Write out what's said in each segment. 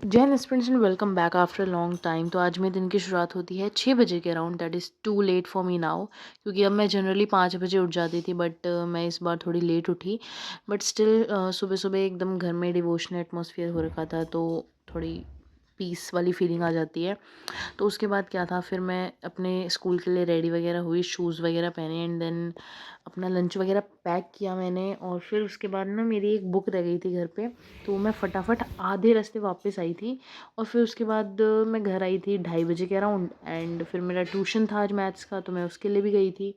जय Hind students and welcome back after long time. तो आज मेरे दिन की शुरुआत होती है 6 बजे के around. That is too late for me now, क्योंकि अब मैं जनरली 5 बजे उठ जाती थी, बट मैं इस बार थोड़ी लेट उठी। बट स्टिल सुबह सुबह एकदम घर में डिवोशनल एटमॉस्फेयर हो रखा था, तो थोड़ी पीस वाली फीलिंग आ जाती है। तो उसके बाद क्या था, फिर मैं अपने स्कूल के लिए रेडी वगैरह हुई, शूज़ वगैरह पहने एंड देन अपना लंच वगैरह पैक किया मैंने। और फिर उसके बाद ना मेरी एक बुक रह गई थी घर पे, तो मैं फटाफट आधे रास्ते वापस आई थी। और फिर उसके बाद मैं घर आई थी 2:30 बजे के अराउंड। एंड फिर मेरा ट्यूशन था आज मैथ्स का, तो मैं उसके लिए भी गई थी।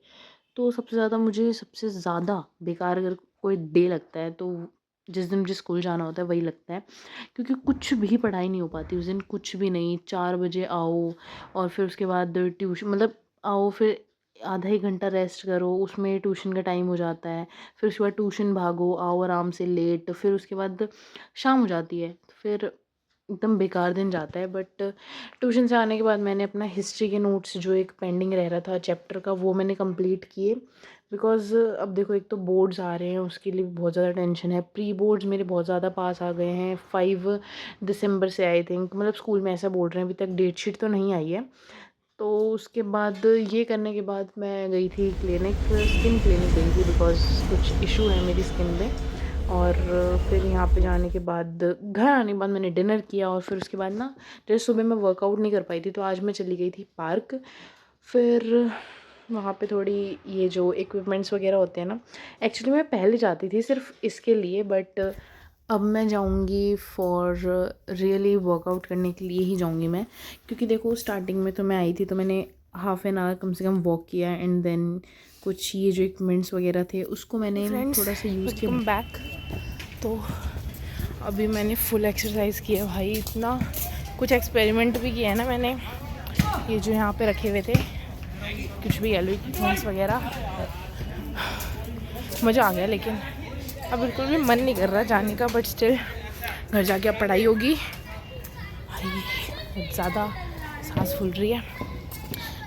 तो सबसे ज़्यादा बेकार अगर कोई डे लगता है, तो जिस दिन मुझे स्कूल जाना होता है वही लगता है, क्योंकि कुछ भी पढ़ाई नहीं हो पाती उस दिन, कुछ भी नहीं। 4 बजे आओ और फिर उसके बाद ट्यूशन, मतलब आओ, फिर आधा एक घंटा रेस्ट करो, उसमें ट्यूशन का टाइम हो जाता है। फिर उसके बाद ट्यूशन भागो, आओ आराम से लेट, फिर उसके बाद शाम हो जाती है। फिर एकदम बेकार दिन जाता है। बट ट्यूशन से आने के बाद मैंने अपना हिस्ट्री के नोट्स जो एक पेंडिंग रह रहा था चैप्टर का, वो मैंने कंप्लीट किए। बिकॉज़ अब देखो, एक तो बोर्ड्स आ रहे हैं, उसके लिए भी बहुत ज़्यादा टेंशन है। प्री बोर्ड्स मेरे बहुत ज़्यादा पास आ गए हैं 5 दिसंबर से, आई थिंक। मतलब स्कूल में ऐसा बोल रहे हैं, अभी तक डेट शीट तो नहीं आई है। तो उसके बाद ये करने के बाद मैं गई थी क्लिनिक, स्किन क्लिनिक गई थी, बिकॉज़ कुछ इशू है मेरी स्किन में। और फिर यहाँ पे जाने के बाद, घर आने के बाद मैंने डिनर किया। और फिर उसके बाद ना, जैसे सुबह मैं वर्कआउट नहीं कर पाई थी, तो आज मैं चली गई थी पार्क। फिर वहाँ पे थोड़ी ये जो इक्विपमेंट्स वगैरह होते हैं ना, एक्चुअली मैं पहले जाती थी सिर्फ इसके लिए, बट अब मैं जाऊँगी फॉर रियली वर्कआउट करने के लिए ही जाऊँगी मैं। क्योंकि देखो, स्टार्टिंग में तो मैं आई थी, तो मैंने हाफ़ एन आवर कम से कम वॉक किया एंड देन कुछ ये जो इक्विपमेंट्स वगैरह थे उसको मैंने थोड़ा सा यूज़ किया। Welcome back. तो अभी मैंने फुल एक्सरसाइज किया भाई, इतना कुछ एक्सपेरिमेंट भी किया है ना मैंने। ये जो यहाँ पे रखे हुए थे कुछ भी एलिमेंट्स वगैरह, मज़ा आ गया। लेकिन अब बिल्कुल भी मन नहीं कर रहा जाने का, बट स्टिल घर जाके अब पढ़ाई होगी भाई। बहुत ज़्यादा सांस फूल रही है,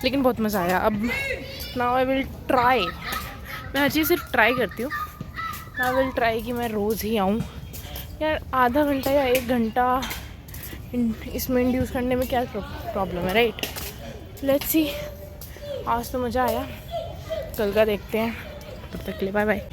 लेकिन बहुत मज़ा आया। अब नाउ आई विल ट्राई, मैं हर चीज़ सिर्फ ट्राई करती हूँ। नाउ आई विल ट्राई कि मैं रोज़ ही आऊँ यार। आधा घंटा या 1 घंटा इसमें इंड्यूस करने में क्या प्रॉब्लम है, राइट? Let's see. आज तो मज़ा आया, कल का देखते हैं। तब तक के लिए बाय बाय।